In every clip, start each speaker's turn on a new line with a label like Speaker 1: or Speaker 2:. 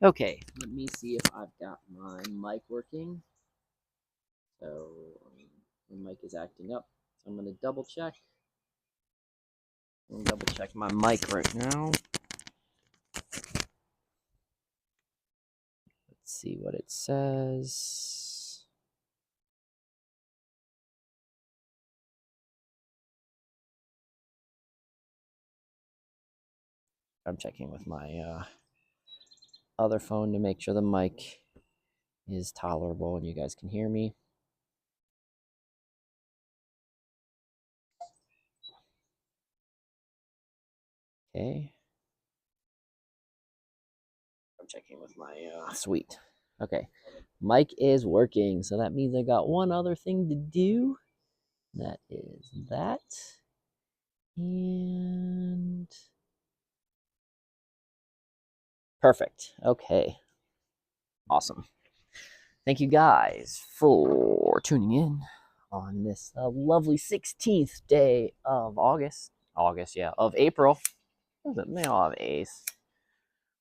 Speaker 1: Okay, let me see if I've got my mic working. So my mic is acting up. So I'm going to double check. I'm going to double check my mic right now. Let's see what it says. I'm checking with my other phone to make sure the mic is tolerable and you guys can hear me. Okay. I'm checking with my sweet. Okay. Mic is working, so that means I got one other thing to do. That is that. And perfect. Okay. Awesome. Thank you guys for tuning in on this lovely 16th day of August. Of April. What is it? They all have A's.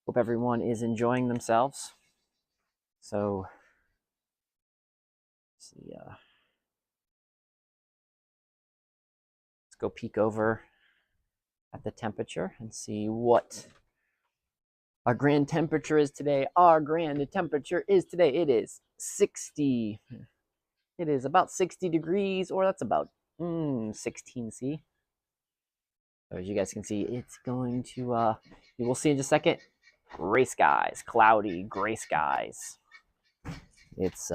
Speaker 1: Hope everyone is enjoying themselves. So, let's see. Let's go peek over at the temperature and see what our grand temperature is today. Our grand temperature is today. It is 60. It is about 60 degrees, or that's about 16C. So as you guys can see, it's going to, you will see in just a second, gray skies, cloudy, gray skies. It's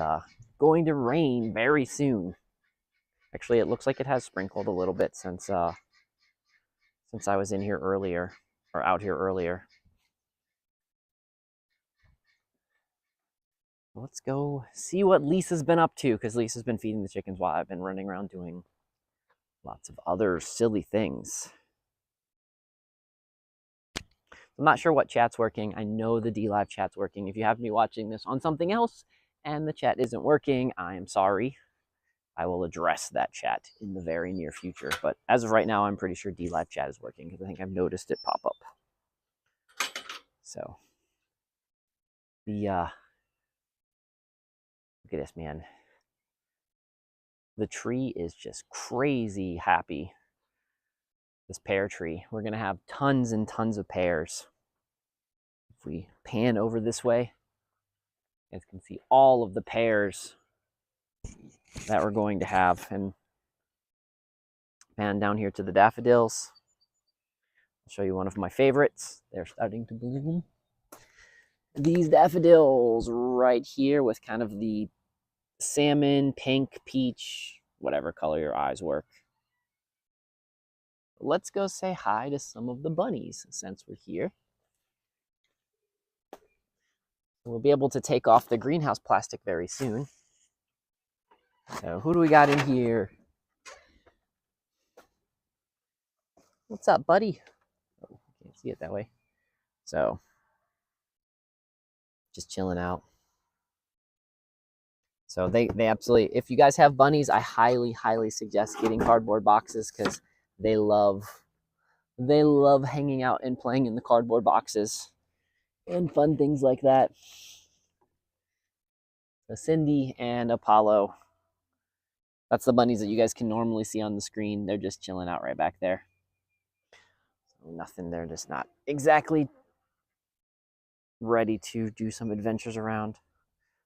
Speaker 1: going to rain very soon. Actually, it looks like it has sprinkled a little bit since I was in here earlier, or out here earlier. Let's go see what Lisa's been up to, because Lisa's been feeding the chickens while I've been running around doing lots of other silly things. I'm not sure what chat's working. I know the D Live chat's working. If you have me watching this on something else and the chat isn't working, I am sorry. I will address that chat in the very near future. But as of right now, I'm pretty sure D Live chat is working because I think I've noticed it pop up. So the look at this, man. The tree is just crazy happy. This pear tree. We're gonna have tons and tons of pears. If we pan over this way, you guys can see all of the pears that we're going to have. And pan down here to the daffodils. I'll show you one of my favorites. They're starting to bloom. These daffodils right here with kind of the salmon, pink, peach, whatever color your eyes work. Let's go say hi to some of the bunnies since we're here. We'll be able to take off the greenhouse plastic very soon. So who do we got in here? What's up, buddy? Oh, can't see it that way. So just chilling out. So they absolutely, if you guys have bunnies, I highly suggest getting cardboard boxes because they love hanging out and playing in the cardboard boxes and fun things like that. So Cindy and Apollo, that's the bunnies that you guys can normally see on the screen. They're just chilling out right back there. So nothing, they're just not exactly ready to do some adventures around.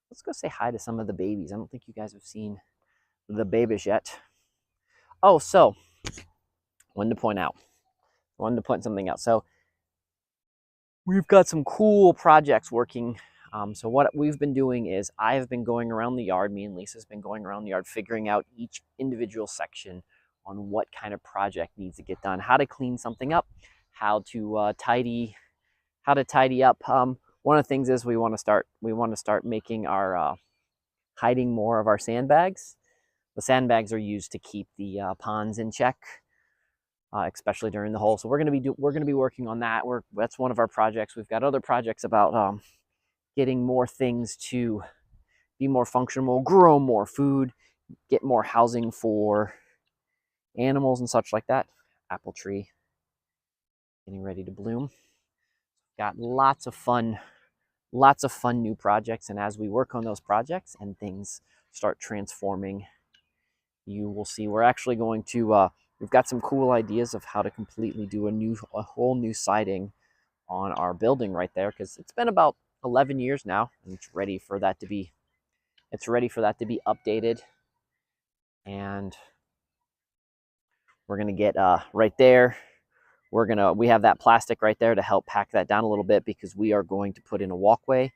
Speaker 1: Let's go say hi to some of the babies. I don't think you guys have seen the babies yet. Oh, so wanted to point something out. So we've got some cool projects working. So what we've been doing is I have been going around the yard. Me and Lisa's been going around the yard, figuring out each individual section on what kind of project needs to get done, how to clean something up, how to tidy up. One of the things is we want to start making our hiding more of our sandbags. The sandbags are used to keep the ponds in check. Especially during the hole. So we're going to be working on that. That's one of our projects. We've got other projects about getting more things to be more functional, grow more food, get more housing for animals and such like that. Apple tree getting ready to bloom. Got lots of fun new projects, and as we work on those projects and things start transforming, you will see we're actually going to we've got some cool ideas of how to completely do a whole new siding on our building right there, because it's been about 11 years now, and it's ready for that to be updated. And we're gonna get right there, we have that plastic right there to help pack that down a little bit, because we are going to put in a walkway.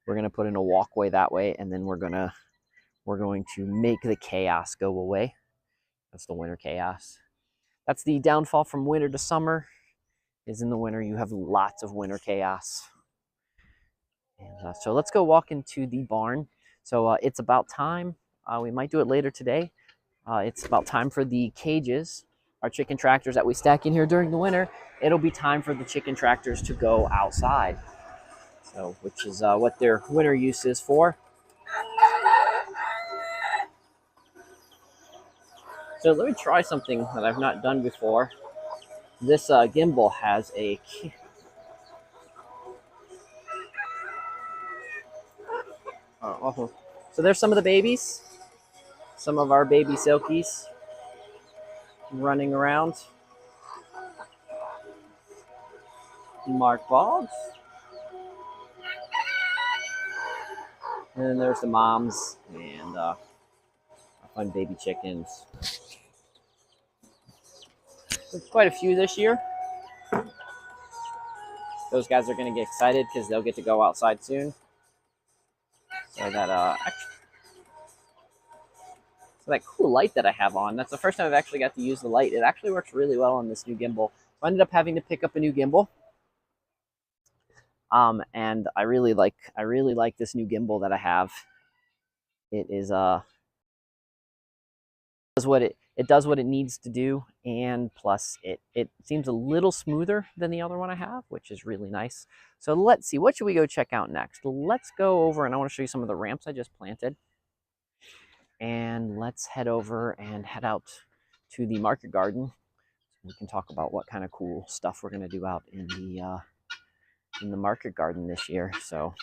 Speaker 1: We're going to put in a walkway that way, and then we're going to make the chaos go away. That's the winter chaos. That's the downfall from winter to summer, is in the winter you have lots of winter chaos. And, so let's go walk into the barn. So it's about time. We might do it later today. It's about time for the cages, our chicken tractors that we stack in here during the winter. It'll be time for the chicken tractors to go outside. So, which is what their winter use is for. So let me try something that I've not done before. This gimbal has a... So there's some of the babies. Some of our baby silkies running around. Mark balls. And then there's the moms and our fun baby chickens. There's quite a few this year. Those guys are going to get excited because they'll get to go outside soon. So that cool light that I have on, that's the first time I've actually got to use the light. It actually works really well on this new gimbal. So I ended up having to pick up a new gimbal. And I really like this new gimbal that I have. It is it does what it needs to do, and plus it seems a little smoother than the other one I have, which is really nice. So let's see, what should we go check out next? Let's go over, and I want to show you some of the ramps I just planted. And let's head over and head out to the market garden. We can talk about what kind of cool stuff we're going to do out in the market garden this year. So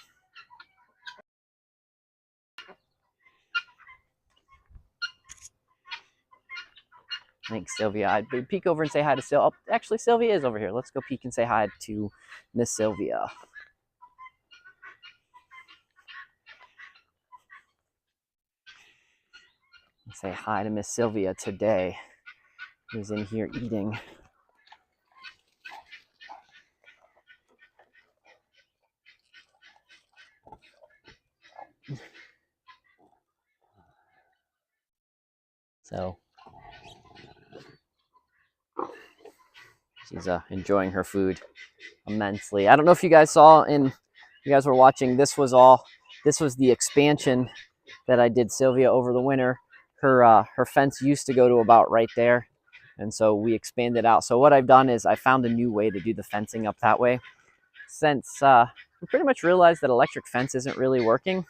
Speaker 1: thanks, Sylvia. I'd peek over and say hi to Sylvia. Oh, actually, Sylvia is over here. Let's go peek and say hi to Miss Sylvia. Say hi to Miss Sylvia today, who's in here eating. So she's enjoying her food immensely. I don't know if you guys saw, and you guys were watching, this was the expansion that I did Sylvia over the winter. Her fence used to go to about right there, and so we expanded out. So what I've done is I found a new way to do the fencing up that way, since we pretty much realized that electric fence isn't really working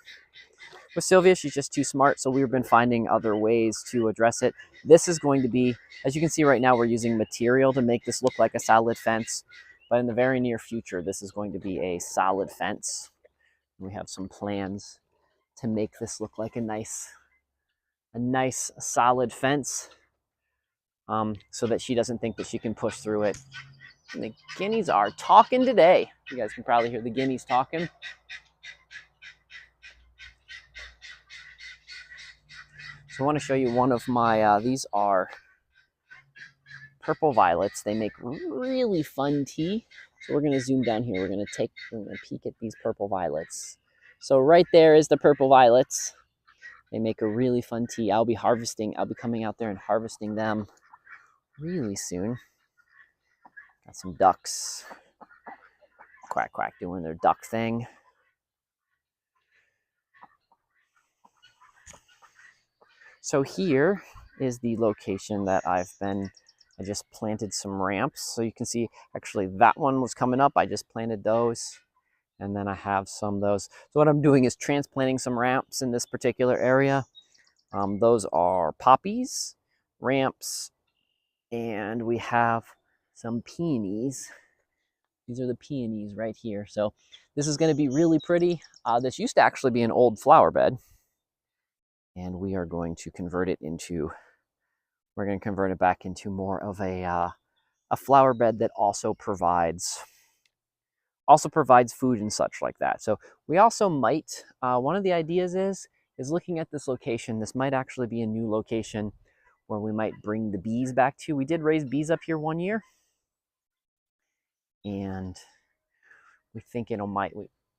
Speaker 1: with Sylvia. She's just too smart, so we've been finding other ways to address it. This is going to be, as you can see right now, we're using material to make this look like a solid fence, but in the very near future, this is going to be a solid fence. We have some plans to make this look like a nice solid fence, so that she doesn't think that she can push through it. And the guineas are talking today. You guys can probably hear the guineas talking. So I want to show you one of my, these are purple violets. They make really fun tea. So we're going to zoom down here. We're going to peek at these purple violets. So right there is the purple violets. They make a really fun tea. I'll be coming out there and harvesting them really soon. Got some ducks. Quack, quack, doing their duck thing. So here is the location that I just planted some ramps. So you can see, actually that one was coming up. I just planted those. And then I have some of those. So what I'm doing is transplanting some ramps in this particular area. Those are poppies, ramps, and we have some peonies. These are the peonies right here. So this is going to be really pretty. This used to actually be an old flower bed. And we are going to convert it back into more of a flower bed that also provides food and such like that. So we also might, one of the ideas is looking at this location. This might actually be a new location where we might bring the bees back to. We did raise bees up here one year. and we're thinking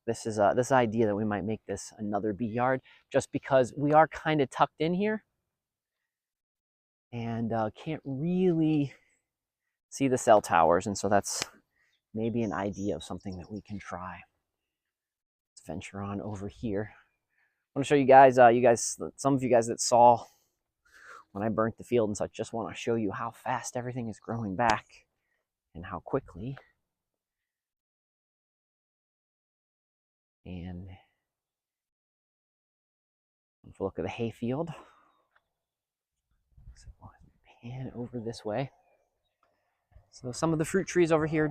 Speaker 1: this idea that we might make this another bee yard, just because we are kind of tucked in here and can't really see the cell towers, and so that's maybe an idea of something that we can try. Let's venture on over here. I want to show you guys, some of you guys that saw when I burnt the field and such, just want to show you how fast everything is growing back and how quickly. And if we look at the hay field, so pan over this way. So some of the fruit trees over here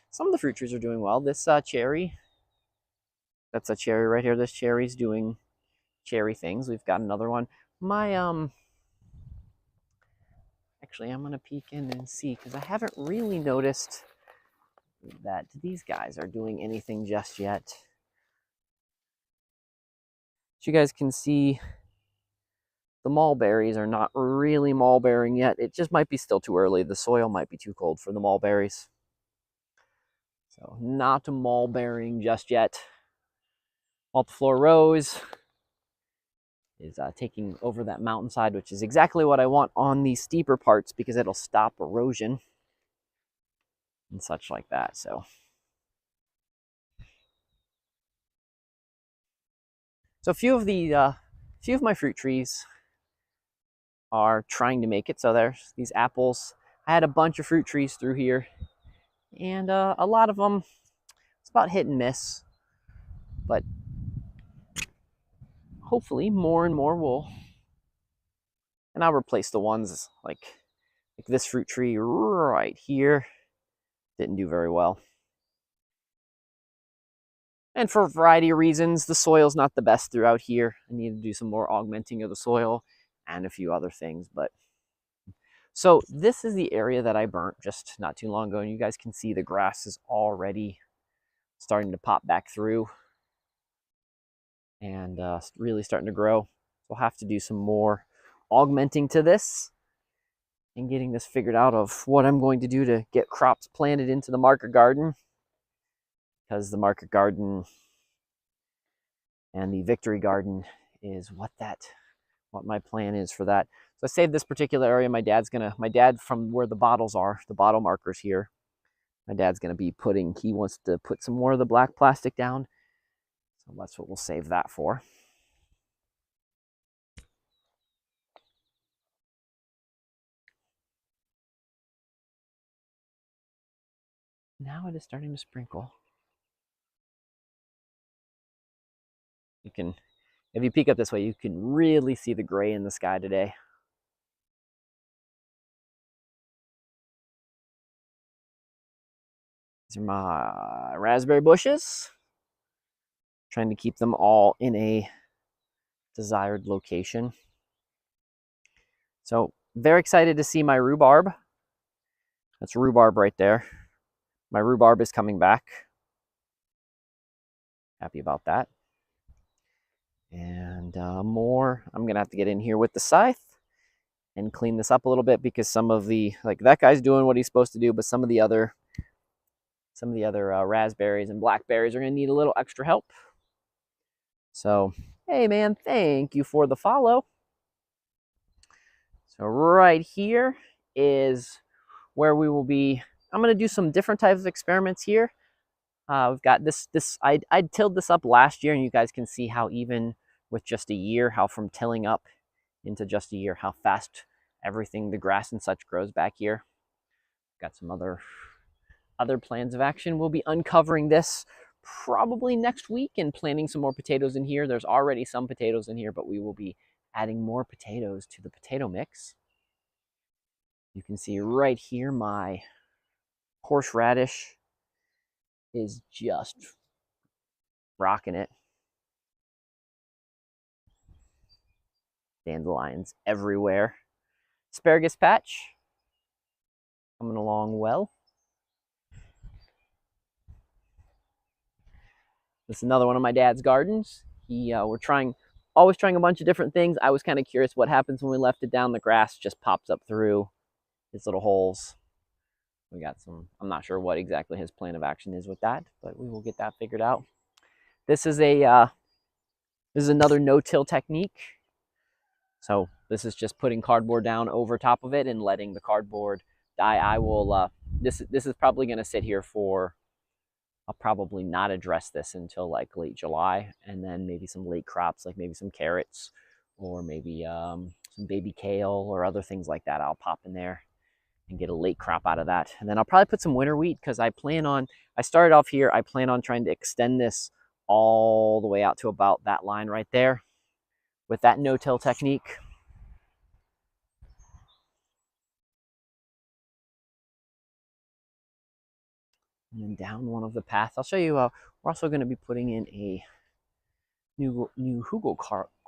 Speaker 1: some of the fruit trees are doing well. This cherry, that's a cherry right here. This cherry's doing cherry things. We've got another one. Actually, I'm gonna peek in and see, because I haven't really noticed that these guys are doing anything just yet. As you guys can see, the mulberries are not really mulberrying yet. It just might be still too early. The soil might be too cold for the mulberries. So not mulberrying just yet. Multiflora rose is taking over that mountainside, which is exactly what I want on these steeper parts, because it'll stop erosion and such like that. So a few of my fruit trees are trying to make it. So there's these apples. I had a bunch of fruit trees through here, and a lot of them, it's about hit and miss, but hopefully more and more will. And I'll replace the ones like this fruit tree right here. Didn't do very well. And for a variety of reasons, the soil's not the best throughout here. I need to do some more augmenting of the soil and a few other things. But so this is the area that I burnt just not too long ago, and you guys can see the grass is already starting to pop back through and really starting to grow. We'll have to do some more augmenting to this and getting this figured out of what I'm going to do to get crops planted into the market garden, because the market garden and the victory garden is what my plan is for that. So I saved this particular area. My dad, from where the bottles are, the bottle markers here, my dad's gonna be he wants to put some more of the black plastic down. So that's what we'll save that for. Now it is starting to sprinkle. You can, if you peek up this way, you can really see the gray in the sky today. These are my raspberry bushes. Trying to keep them all in a desired location. So very excited to see my rhubarb. That's rhubarb right there. My rhubarb is coming back. Happy about that. And more, I'm gonna have to get in here with the scythe and clean this up a little bit, because some of the, like that guy's doing what he's supposed to do, but some of the other raspberries and blackberries are gonna need a little extra help. So, hey man, thank you for the follow. So right here is where we will be. I'm gonna do some different types of experiments here. We've got this, I tilled this up last year, and you guys can see how even with just a year, how from tilling up into just a year, how fast everything, the grass and such, grows back here. Got some other plans of action. We'll be uncovering this probably next week and planting some more potatoes in here. There's already some potatoes in here, but we will be adding more potatoes to the potato mix. You can see right here my horseradish is just rocking it. Dandelions everywhere. Asparagus patch coming along well. This is another one of my dad's gardens. We're always trying a bunch of different things. I was kind of curious what happens when we left it down. The grass just pops up through its little holes. We got some, I'm not sure what exactly his plan of action is with that, but we will get that figured out. This is another no-till technique. So this is just putting cardboard down over top of it and letting the cardboard die. I will, this is probably going to sit here for, I'll probably not address this until like late July, and then maybe some late crops, like maybe some carrots or maybe some baby kale or other things like that. I'll pop in there and get a late crop out of that. And then I'll probably put some winter wheat because I started off here. I plan on trying to extend this all the way out to about that line right there with that no-till technique. And then down one of the paths, I'll show you, we're also going to be putting in a new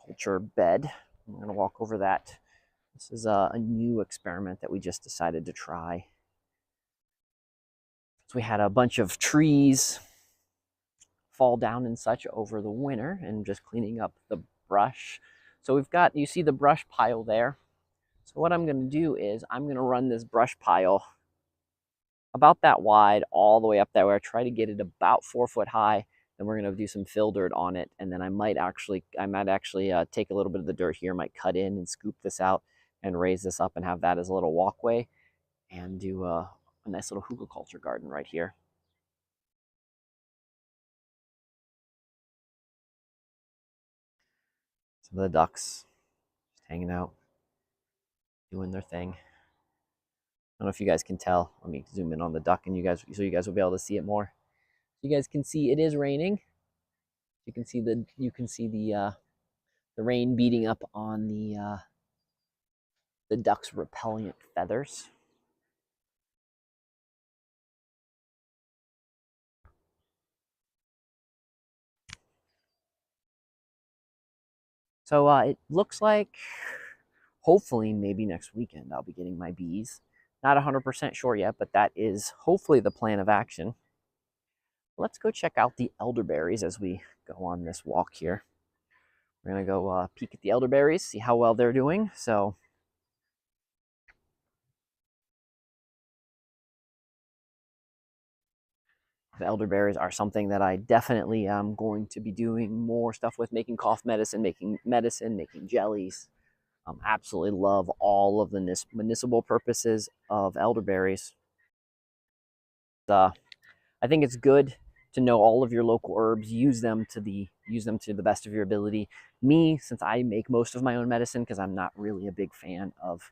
Speaker 1: culture bed. I'm going to walk over that. This is a new experiment that we just decided to try. So we had a bunch of trees fall down and such over the winter and just cleaning up the brush. So we've got, you see the brush pile there. So what I'm going to do is I'm going to run this brush pile about that wide all the way up there, where I try to get it about 4 foot high. Then we're going to do some fill dirt on it, and then I might actually take a little bit of the dirt here, might cut in and scoop this out and raise this up and have that as a little walkway, and do a nice little hugelkultur garden right here. Some of the ducks just hanging out, doing their thing. I don't know if you guys can tell. Let me zoom in on the duck, and you guys will be able to see it more. You guys can see it is raining. You can see the rain beating up on the duck's repellent feathers. So it looks like, hopefully, maybe next weekend I'll be getting my bees. Not 100% sure yet, but that is hopefully the plan of action. Let's go check out the elderberries as we go on this walk here. We're going to go peek at the elderberries, see how well they're doing. So the elderberries are something that I definitely am going to be doing more stuff with, making cough medicine, making jellies. Absolutely love all of the medicinal purposes of elderberries. I think it's good to know all of your local herbs, use them to the best of your ability. Me, since I make most of my own medicine, because I'm not really a big fan of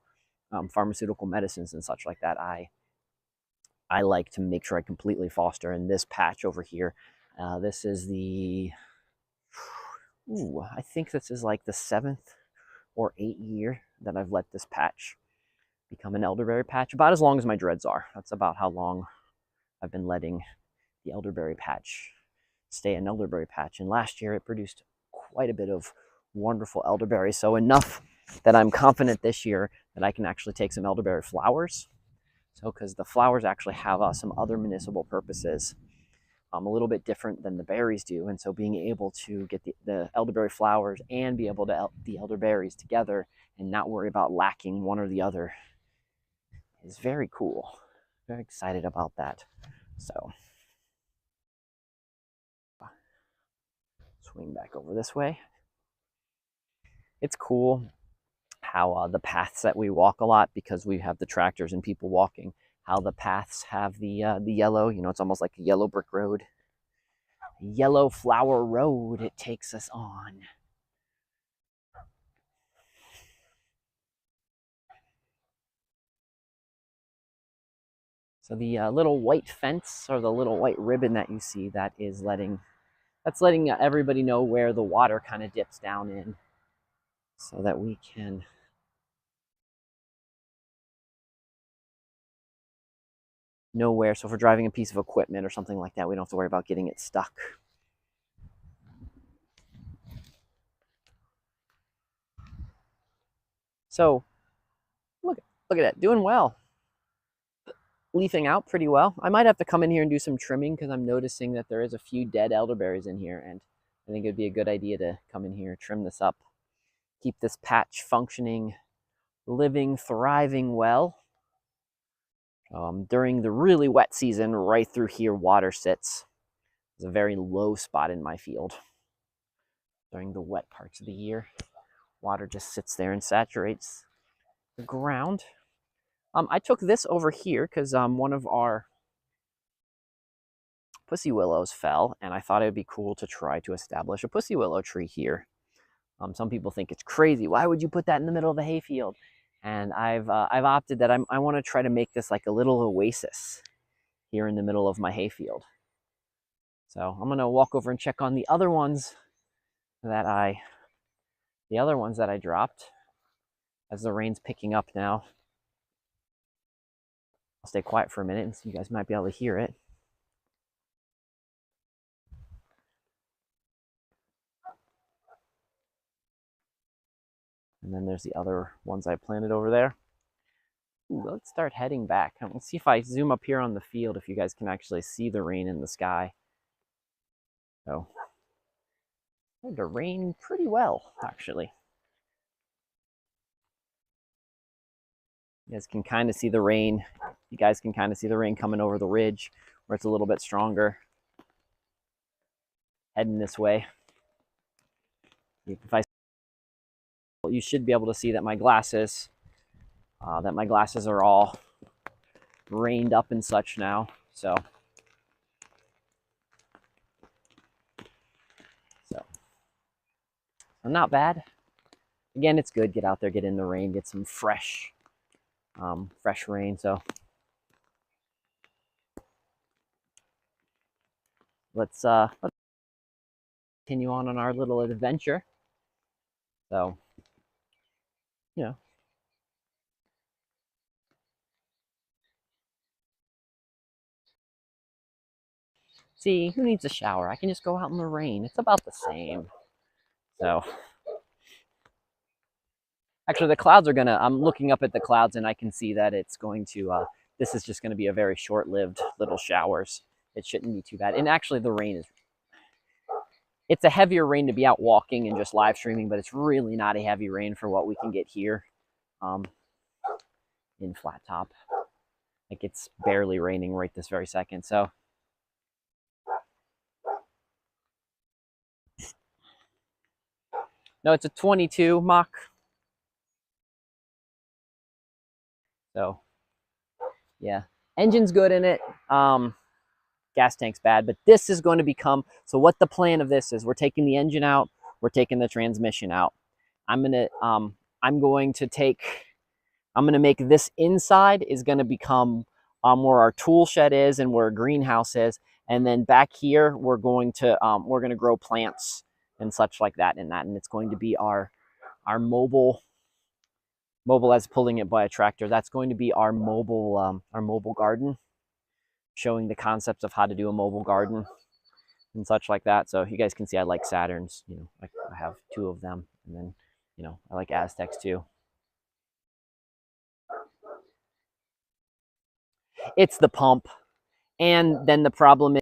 Speaker 1: pharmaceutical medicines and such like that, I like to make sure I completely foster. In this patch over here, this is I think this is like the 7th or 8th year that I've let this patch become an elderberry patch. About as long as my dreads are. That's about how long I've been letting the elderberry patch stay an elderberry patch. And last year it produced quite a bit of wonderful elderberries. So enough that I'm confident this year that I can actually take some elderberry flowers. So because the flowers actually have some other medicinal purposes, a little bit different than the berries do. And so being able to get the elderberry flowers and be able to the elderberries together and not worry about lacking one or the other is very cool. Very excited about that. So swing back over this way. It's cool how the paths that we walk a lot, because we have the tractors and people walking, how the paths have the yellow, it's almost like a yellow brick road. Yellow flower road it takes us on. So the little white fence, or the little white ribbon that you see, that's letting everybody know where the water kind of dips down in, so that we can know where. So if we're driving a piece of equipment or something like that, we don't have to worry about getting it stuck. So look at that, doing well. Leafing out pretty well. I might have to come in here and do some trimming, because I'm noticing that there is a few dead elderberries in here, and I think it'd be a good idea to come in here, trim this up, keep this patch functioning, living, thriving well. During the really wet season, right through here, water sits. It's a very low spot in my field. During the wet parts of the year, water just sits there and saturates the ground. I took this over here because one of our pussy willows fell, and I thought it would be cool to try to establish a pussy willow tree here. Some people think it's crazy. Why would you put that in the middle of a hayfield? And I've opted that I want to try to make this like a little oasis here in the middle of my hayfield. So I'm gonna walk over and check on the other ones that I dropped as the rain's picking up now. I'll stay quiet for a minute and so you guys might be able to hear it. And then there's the other ones I planted over there. Ooh, let's start heading back. Let's see if I zoom up here on the field, if you guys can actually see the rain in the sky. So, started to rain pretty well, actually. You guys can kind of see the rain. You guys can kind of see the rain coming over the ridge where it's a little bit stronger. Heading this way. If I, you should be able to see that my glasses are all rained up and such now. So not bad. Again, it's good. Get out there, get in the rain, get some fresh rain. So let's continue on our little adventure. So, you know, see, who needs a shower? I can just go out in the rain. It's about the same. So, actually, the clouds are gonna, I'm looking up at the clouds and I can see that it's going to, this is just going to be a very short-lived little showers. It shouldn't be too bad. And actually, the rain is, it's a heavier rain to be out walking and just live streaming, but it's really not a heavy rain for what we can get here in Flat Top. Like, it's barely raining right this very second. So, no, it's a 22 Mach. So, yeah, engine's good in it. Gas tank's bad, but this is going to become, so what the plan of this is, we're taking the engine out, we're taking the transmission out. I'm going to make this inside is going to become where our tool shed is and where a greenhouse is. And then back here, we're going to grow plants and such like that in that. And it's going to be our mobile as pulling it by a tractor. That's going to be our mobile garden, showing the concepts of how to do a mobile garden and such like that. So you guys can see I like Saturns, you know, I have 2 of them. And then, you know, I like Aztecs too. It's the pump. And then the problem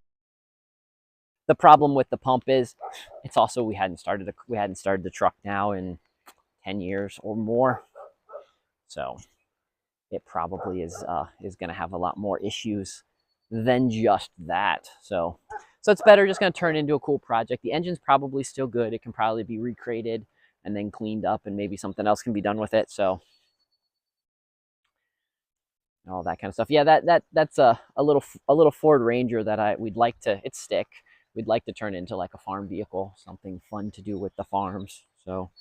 Speaker 1: with the pump is it's also, we hadn't started the truck now in 10 years or more. So it probably is going to have a lot more issues than just that. So it's better just going to turn into a cool project. The engine's probably still good. It can probably be recreated and then cleaned up and maybe something else can be done with it. So all that kind of stuff. Yeah, that's a little Ford Ranger that we'd like to, it's stick. We'd like to turn into like a farm vehicle, something fun to do with the farms. So,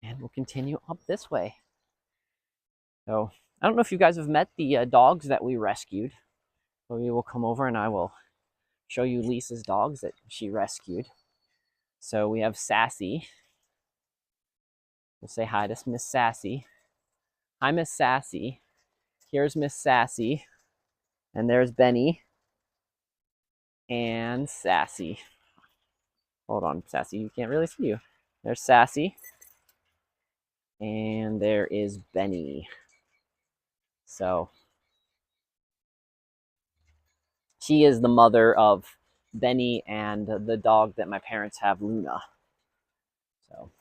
Speaker 1: and we'll continue up this way. So I don't know if you guys have met the dogs that we rescued. So we will come over and I will show you Lisa's dogs that she rescued. So we have Sassy. We'll say hi to Miss Sassy. Hi, Miss Sassy. Here's Miss Sassy. And there's Benny. And Sassy. Hold on, Sassy. You can't really see you. There's Sassy. And there is Benny. So she is the mother of Benny and the dog that my parents have, Luna. So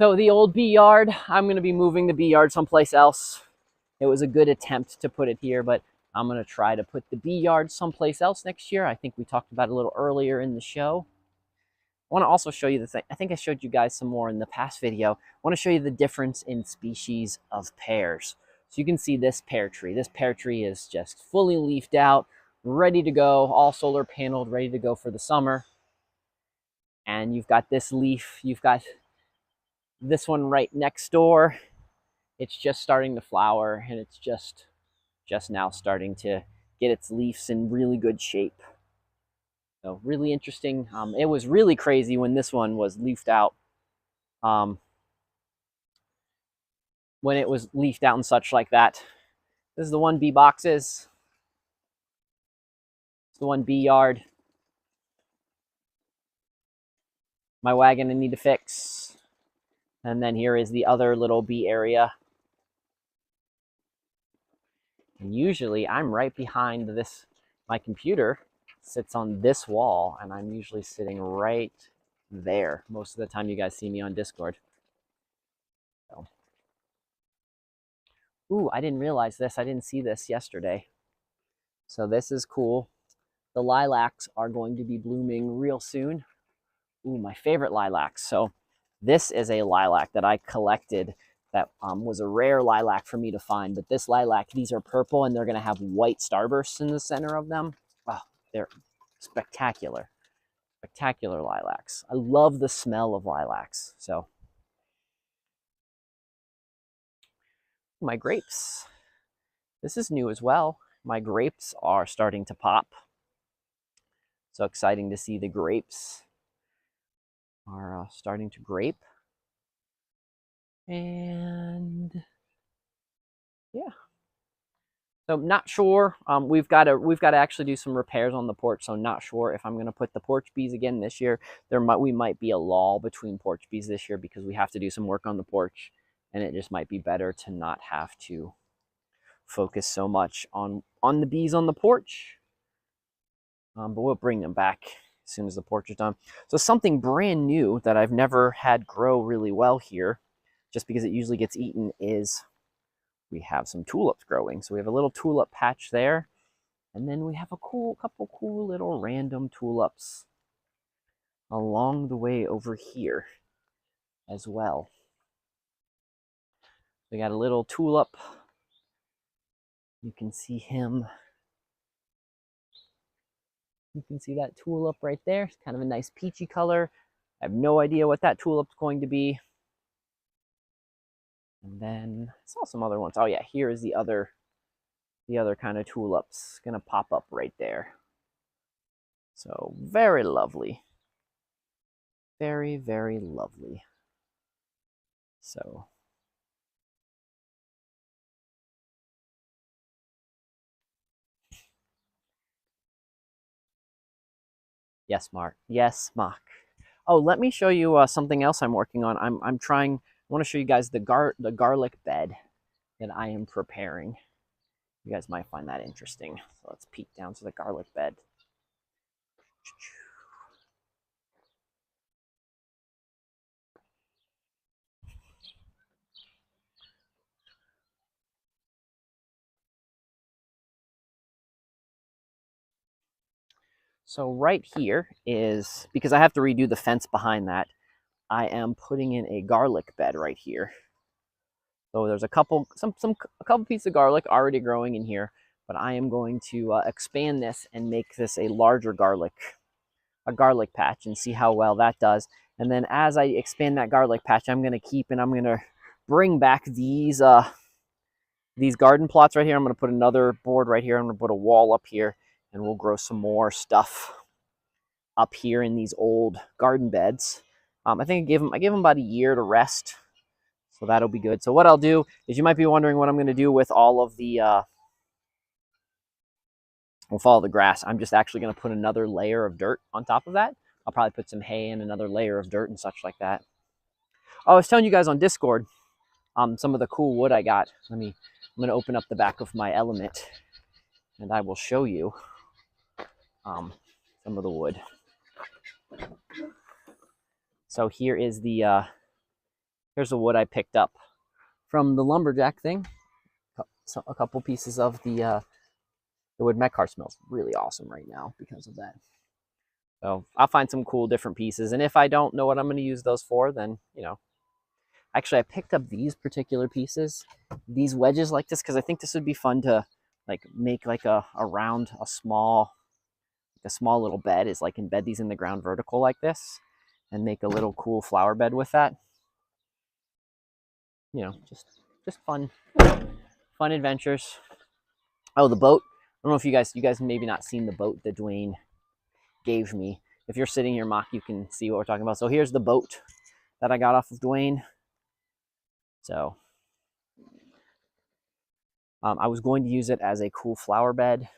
Speaker 1: So the old bee yard, I'm going to be moving the bee yard someplace else. It was a good attempt to put it here, but I'm going to try to put the bee yard someplace else next year. I think we talked about it a little earlier in the show. I want to also show you the thing. I think I showed you guys some more in the past video. I want to show you the difference in species of pears. So you can see this pear tree. This pear tree is just fully leafed out, ready to go, all solar paneled, ready to go for the summer. And you've got this leaf, you've got this one right next door. It's just starting to flower, and it's just now starting to get its leaves in really good shape. So really interesting. It was really crazy when this one was leafed out. When it was leafed out and such like that. This is the one bee boxes. It's the one bee yard. My wagon I need to fix. And then here is the other little bee area. And usually I'm right behind this. My computer sits on this wall, and I'm usually sitting right there most of the time you guys see me on Discord. So. Ooh, I didn't realize this. I didn't see this yesterday. So this is cool. The lilacs are going to be blooming real soon. Ooh, my favorite lilacs. So this is a lilac that I collected that was a rare lilac for me to find. But this lilac, these are purple, and they're going to have white starbursts in the center of them. Oh, they're spectacular. Spectacular lilacs. I love the smell of lilacs. So my grapes. This is new as well. My grapes are starting to pop. So exciting to see the grapes are starting to grape. And yeah. So not sure. We've got to actually do some repairs on the porch. So not sure if I'm going to put the porch bees again this year. We might be a lull between porch bees this year because we have to do some work on the porch, and it just might be better to not have to focus so much on the bees on the porch. But we'll bring them back as soon as the porch is done. So something brand new that I've never had grow really well here, just because it usually gets eaten, is we have some tulips growing. So we have a little tulip patch there, and then we have a couple cool little random tulips along the way over here as well. We got a little tulip. You can see him. You can see that tulip right there. It's kind of a nice peachy color. I have no idea what that tulip's going to be. And then I saw some other ones. Oh yeah, here is the other kind of tulips. Gonna pop up right there. So very lovely. Very, very lovely. So yes, Mark. Yes, Mark. Oh, let me show you something else I'm working on. I'm trying. I want to show you guys the garlic bed that I am preparing. You guys might find that interesting. So let's peek down to the garlic bed. So right here is, because I have to redo the fence behind that, I am putting in a garlic bed right here. So there's a couple pieces of garlic already growing in here, but I am going to expand this and make this a larger garlic patch and see how well that does. And then as I expand that garlic patch, I'm going to keep, and I'm going to bring back these garden plots right here. I'm going to put another board right here. I'm going to put a wall up here, and we'll grow some more stuff up here in these old garden beds. I think I gave them about a year to rest, so that'll be good. So what I'll do is, you might be wondering what I'm going to do with all of the with all the grass. I'm just actually going to put another layer of dirt on top of that. I'll probably put some hay and another layer of dirt and such like that. Oh, I was telling you guys on Discord some of the cool wood I got. I'm going to open up the back of my element, and I will show you some of the wood. So here is the Here's the wood I picked up from the lumberjack thing. So a couple pieces of the wood. My car smells really awesome right now because of that. So I'll find some cool different pieces. And if I don't know what I'm going to use those for, then, you know. Actually, I picked up these particular pieces, these wedges like this, because I think this would be fun to like make like a small little bed, is like embed these in the ground vertical like this and make a little cool flower bed with that. You know, just fun adventures. Oh, the boat. I don't know if you guys maybe not seen the boat that Dwayne gave me. If you're sitting here, Mock, you can see what we're talking about. So here's the boat that I got off of Dwayne. So I was going to use it as a cool flower bed,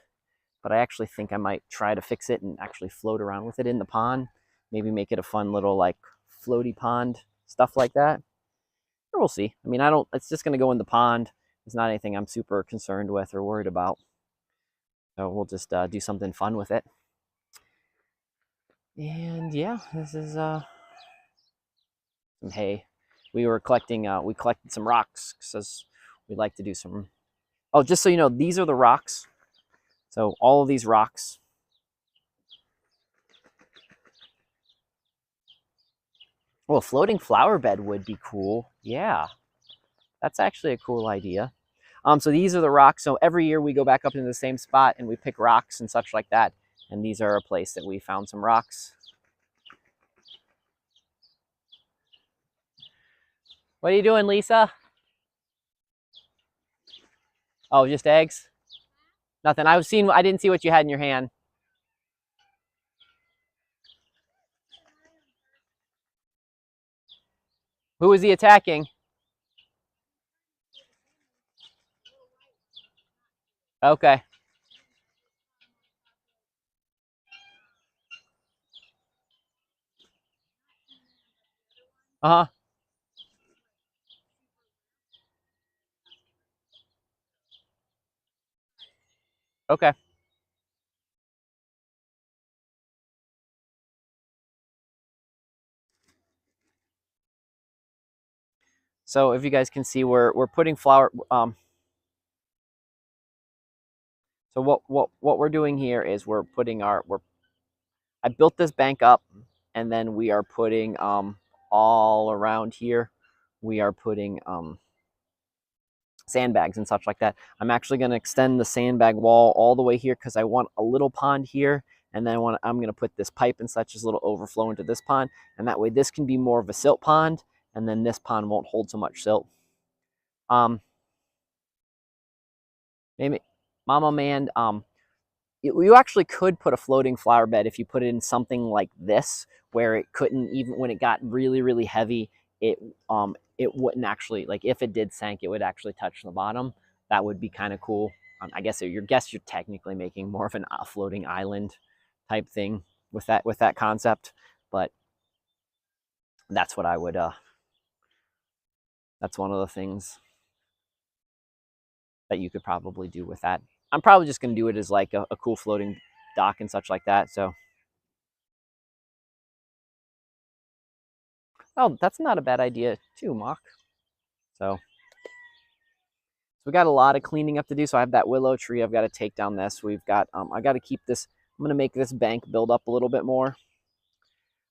Speaker 1: but I actually think I might try to fix it and actually float around with it in the pond. Maybe make it a fun little like floaty pond, stuff like that. Or we'll see. I mean, it's just going to go in the pond. It's not anything I'm super concerned with or worried about. So we'll just do something fun with it. And yeah, this is some hay. We collected some rocks because we'd like to do some. Oh, just so you know, these are the rocks. So all of these rocks. Well, a floating flower bed would be cool. Yeah, that's actually a cool idea. So these are the rocks. So every year we go back up into the same spot and we pick rocks and such like that. And these are a place that we found some rocks. What are you doing, Lisa? Oh, just eggs? Nothing. I didn't see what you had in your hand. Who was he attacking? Okay. Uh-huh. Okay. So if you guys can see, we're putting flower. So what we're doing here is we're putting I built this bank up, and then we are putting all around here. We are putting sandbags and such like that. I'm actually going to extend the sandbag wall all the way here because I want a little pond here, and then I'm going to put this pipe and such as a little overflow into this pond, and that way this can be more of a silt pond, and then this pond won't hold so much silt. Maybe Mama Man, you actually could put a floating flower bed if you put it in something like this, where it couldn't, even when it got really, really heavy, it wouldn't actually, like if it did sink, it would actually touch the bottom. That would be kind of cool. I guess you're technically making more of a floating island type thing with that concept, but that's what I would. That's one of the things that you could probably do with that. I'm probably just going to do it as like a cool floating dock and such like that. So, oh, that's not a bad idea too, Mock. So we got a lot of cleaning up to do. So I have that willow tree. I've got to take down this. We've got, I got to keep this. I'm going to make this bank build up a little bit more.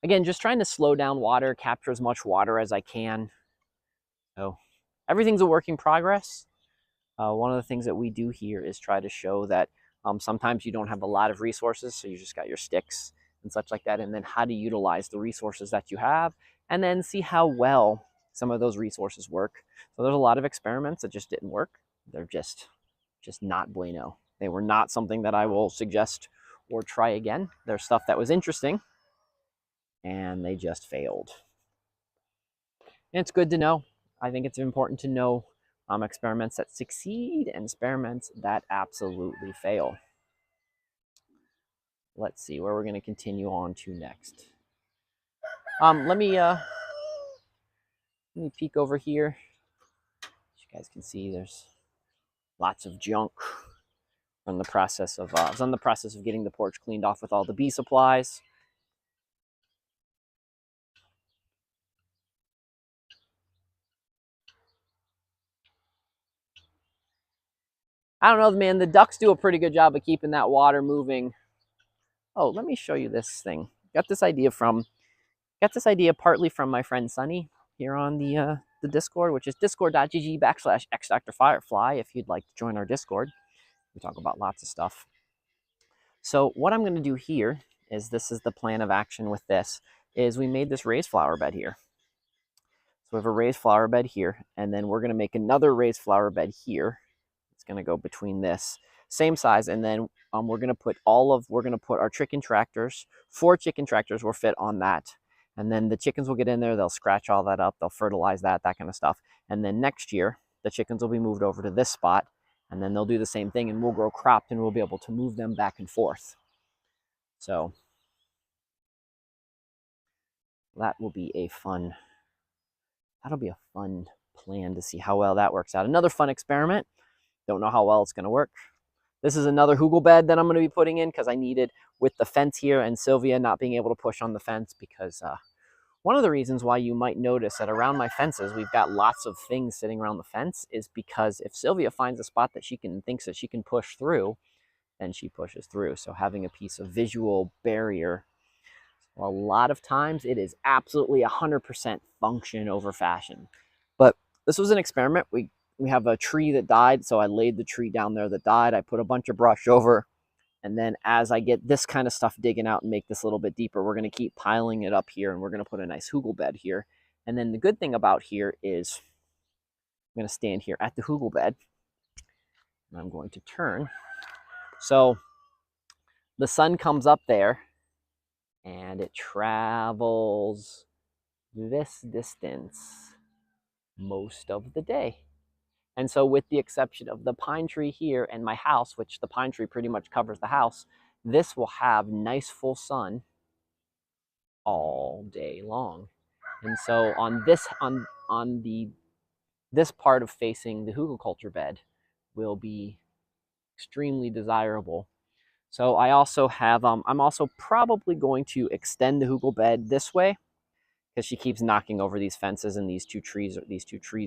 Speaker 1: Again, just trying to slow down water, capture as much water as I can. So everything's a work in progress. One of the things that we do here is try to show that sometimes you don't have a lot of resources, so you just got your sticks and such like that, and then how to utilize the resources that you have, and then see how well some of those resources work. So there's a lot of experiments that just didn't work. They're just not bueno. They were not something that I will suggest or try again. There's stuff that was interesting, and they just failed. And it's good to know. I think it's important to know experiments that succeed and experiments that absolutely fail. Let's see where we're going to continue on to next. Let me peek over here. As you guys can see, there's lots of junk. I was in the process of getting the porch cleaned off with all the bee supplies. I don't know, man. The ducks do a pretty good job of keeping that water moving. Oh, let me show you this thing. Got this idea partly from my friend Sunny here on the Discord, which is discord.gg/xDrFirefly if you'd like to join our Discord. We talk about lots of stuff. So what I'm going to do here is, this is the plan of action with this, is we made this raised flower bed here. So we have a raised flower bed here, and then we're going to make another raised flower bed here. It's going to go between this, same size, and then we're going to put our chicken tractors. 4 chicken tractors will fit on that. And then the chickens will get in there, they'll scratch all that up, they'll fertilize that kind of stuff. And then next year, the chickens will be moved over to this spot, and then they'll do the same thing, and we'll grow cropped, and we'll be able to move them back and forth. So that will be that'll be a fun plan to see how well that works out. Another fun experiment. Don't know how well it's going to work. This is another hugel bed that I'm going to be putting in because I needed, with the fence here and Sylvia not being able to push on the fence, because one of the reasons why you might notice that around my fences we've got lots of things sitting around the fence is because if Sylvia finds a spot that thinks that she can push through, then she pushes through. So having a piece of visual barrier, a lot of times it is absolutely 100% function over fashion. But this was an experiment. We have a tree that died, so I laid the tree down there that died. I put a bunch of brush over, and then as I get this kind of stuff digging out and make this a little bit deeper, we're going to keep piling it up here, and we're going to put a nice hugel bed here. And then the good thing about here is I'm going to stand here at the hugel bed, and I'm going to turn. So the sun comes up there, and it travels this distance most of the day. And so with the exception of the pine tree here and my house, which the pine tree pretty much covers the house, this will have nice full sun all day long. And so on this this part of facing the hugelkultur bed will be extremely desirable. So I also have I'm also probably going to extend the hugel bed this way, because she keeps knocking over these fences, and these two trees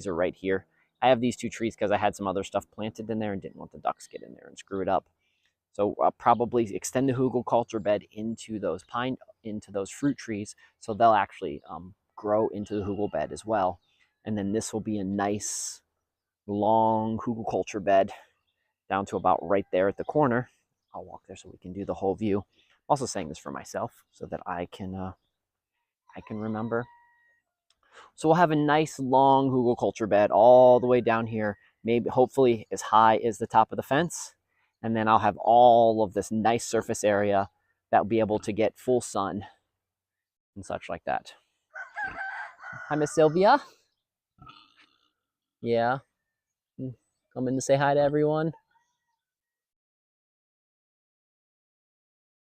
Speaker 1: are right here. I have these 2 trees because I had some other stuff planted in there and didn't want the ducks get in there and screw it up. So I'll probably extend the hugelkultur bed into those fruit trees, so they'll actually grow into the hugel bed as well. And then this will be a nice long hugelkultur bed down to about right there at the corner. I'll walk there so we can do the whole view. I'm also saying this for myself so that I can remember. So we'll have a nice long hugelkultur bed all the way down here, maybe hopefully as high as the top of the fence. And then I'll have all of this nice surface area that will be able to get full sun and such like that. Hi, Miss Sylvia. Yeah. Come in to say hi to everyone.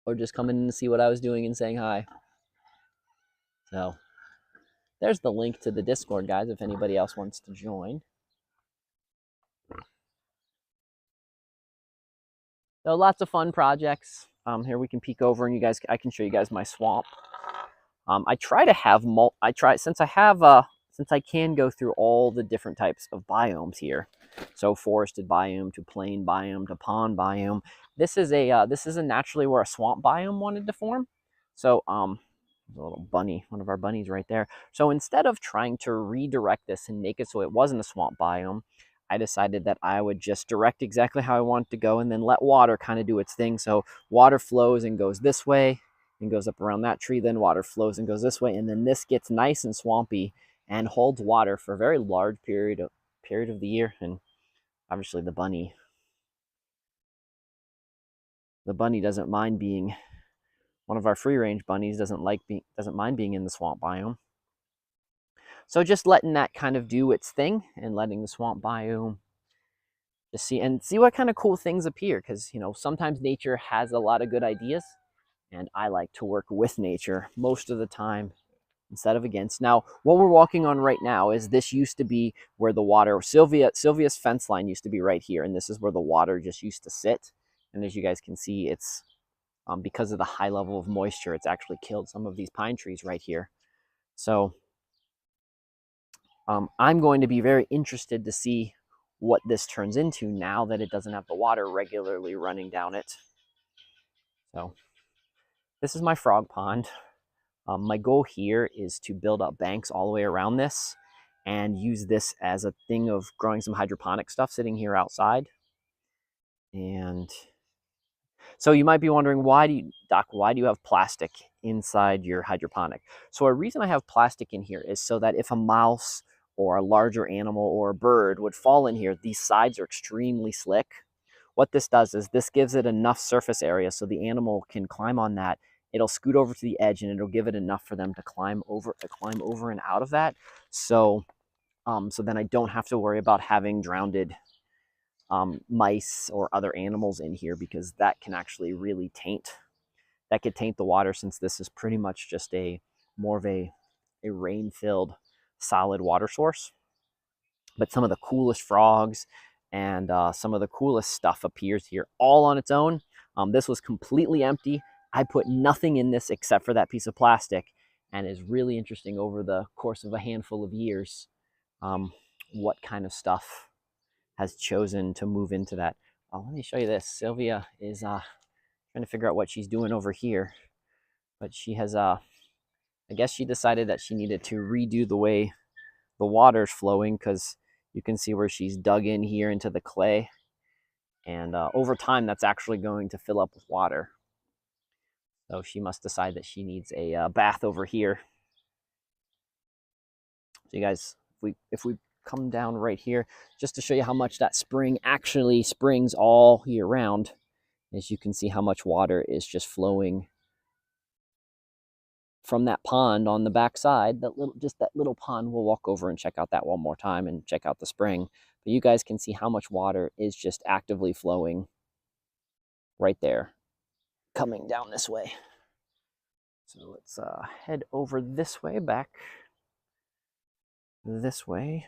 Speaker 1: Or just coming in to see what I was doing and saying hi. So there's the link to the Discord, guys, if anybody else wants to join. So lots of fun projects. Here we can peek over, and I can show you guys my swamp. I try to have since I can go through all the different types of biomes here. So forested biome to plain biome to pond biome. This is a naturally where a swamp biome wanted to form. So there's a little bunny, one of our bunnies right there. So instead of trying to redirect this and make it so it wasn't a swamp biome, I decided that I would just direct exactly how I want it to go, and then let water kind of do its thing. So water flows and goes this way and goes up around that tree, then water flows and goes this way, and then this gets nice and swampy and holds water for a very large period of the year. And obviously the bunny doesn't mind being one of our free range bunnies, doesn't mind being in the swamp biome. So just letting that kind of do its thing and letting the swamp biome just see what kind of cool things appear, because sometimes nature has a lot of good ideas, and I like to work with nature most of the time instead of against. Now, what we're walking on right now is, this used to be where the water, Sylvia's fence line used to be right here, and this is where the water just used to sit. And as you guys can see, it's because of the high level of moisture, it's actually killed some of these pine trees right here. So I'm going to be very interested to see what this turns into now that it doesn't have the water regularly running down it. So this is my frog pond. My goal here is to build up banks all the way around this and use this as a thing of growing some hydroponic stuff sitting here outside. And so you might be wondering, Doc, why do you have plastic inside your hydroponic? So a reason I have plastic in here is so that if a mouse or a larger animal or a bird would fall in here, these sides are extremely slick. What this does is this gives it enough surface area so the animal can climb on that. It'll scoot over to the edge and it'll give it enough for them to climb over and out of that. So, so then I don't have to worry about having drowned mice or other animals in here, because that can actually really taint the water, since this is pretty much just more of a rain-filled solid water source. But some of the coolest frogs and some of the coolest stuff appears here all on its own. This was completely empty. I put nothing in this except for that piece of plastic, and it's really interesting over the course of a handful of years what kind of stuff has chosen to move into that. Let me show you this. Sylvia is trying to figure out what she's doing over here, but she has I guess she decided that she needed to redo the way the water's flowing, because you can see where she's dug in here into the clay, and over time that's actually going to fill up with water. So she must decide that she needs a bath over here. So you guys, if we come down right here, just to show you how much that spring actually springs all year round, as you can see how much water is just flowing from that pond on the back side. That little pond. We'll walk over and check out that one more time and check out the spring. But you guys can see how much water is just actively flowing right there, coming down this way. So let's head over this way, back this way.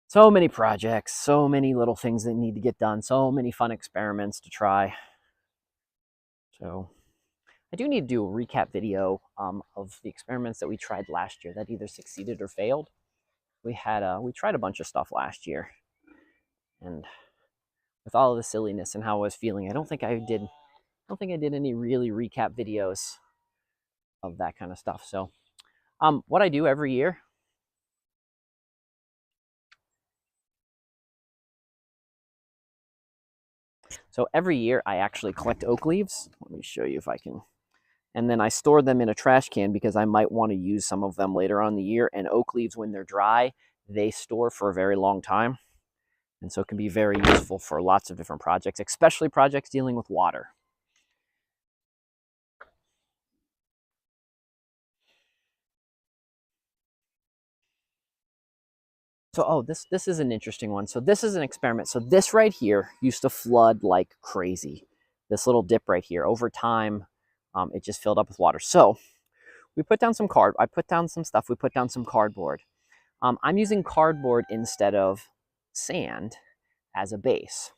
Speaker 1: So many projects, so many little things that need to get done, so many fun experiments to try. So I do need to do a recap video of the experiments that we tried last year that either succeeded or failed. We tried a bunch of stuff last year, and with all of the silliness and how I was feeling, I don't think I did any really recap videos of that kind of stuff. So what I do every year, I actually collect oak leaves. Let me show you if I can. And then I store them in a trash can because I might want to use some of them later on in the year. And oak leaves, when they're dry, they store for a very long time. And so it can be very useful for lots of different projects, especially projects dealing with water. So, this is an interesting one. So this is an experiment. So this right here used to flood like crazy. This little dip right here. Over time, it just filled up with water. So we put down some I put down some stuff. We put down some cardboard. I'm using cardboard instead of sand as a base.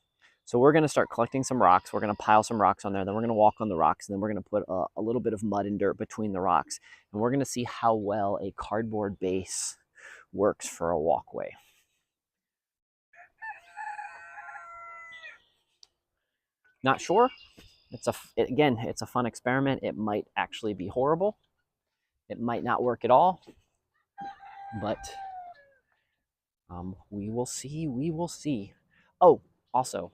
Speaker 1: So we're going to start collecting some rocks. We're going to pile some rocks on there. Then we're going to walk on the rocks. And then we're going to put a little bit of mud and dirt between the rocks. And we're going to see how well a cardboard base works for a walkway. Not sure. Again, it's a fun experiment. It might actually be horrible. It might not work at all. But we will see. We will see. Oh, also,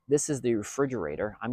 Speaker 1: this is the refrigerator. I'm going